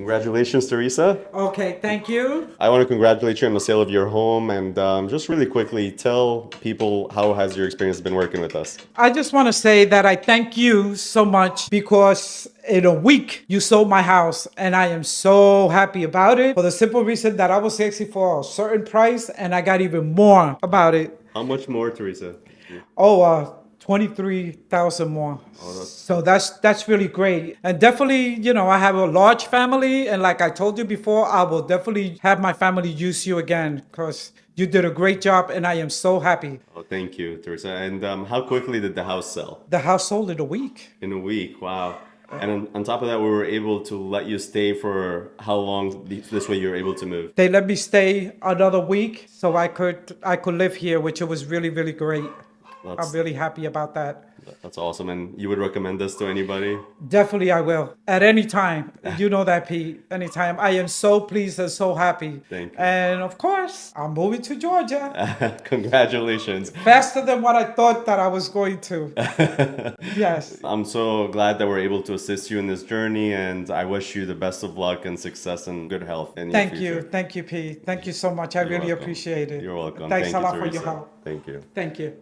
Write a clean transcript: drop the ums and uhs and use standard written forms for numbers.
Congratulations, Teresa. Okay, thank you. I want to congratulate you on the sale of your home, and just really quickly tell people how has your experience been working with us. I just want to say that I thank you so much because in a week you sold my house and I am so happy about it for the simple reason that I was asking for a certain price and I got even more about it. How much more, Teresa? Oh, 23,000 more. So that's really great. And definitely, I have a large family and like I told you before, I will definitely have my family use you again because you did a great job and I am so happy. Oh, thank you, Teresa. And how quickly did the house sell? The house sold in a week. In a week, wow. And on top of that, we were able to let you stay for how long? This way you were able to move. They let me stay another week so I could live here, which was really, really great. I'm really happy about that. That's awesome. And you would recommend this to anybody? Definitely I will. At any time. You know that, Pete. Anytime. I am so pleased and so happy. Thank you. And of course, I'm moving to Georgia. Congratulations. Faster than what I thought that I was going to. Yes. I'm so glad that we're able to assist you in this journey, and I wish you the best of luck and success and good health in your Thank future. you. Thank you, Pete. Thank you so much. I really welcome. appreciate it. You're welcome. Thanks Thank a you, lot for your Teresa. help. Thank you. Thank you.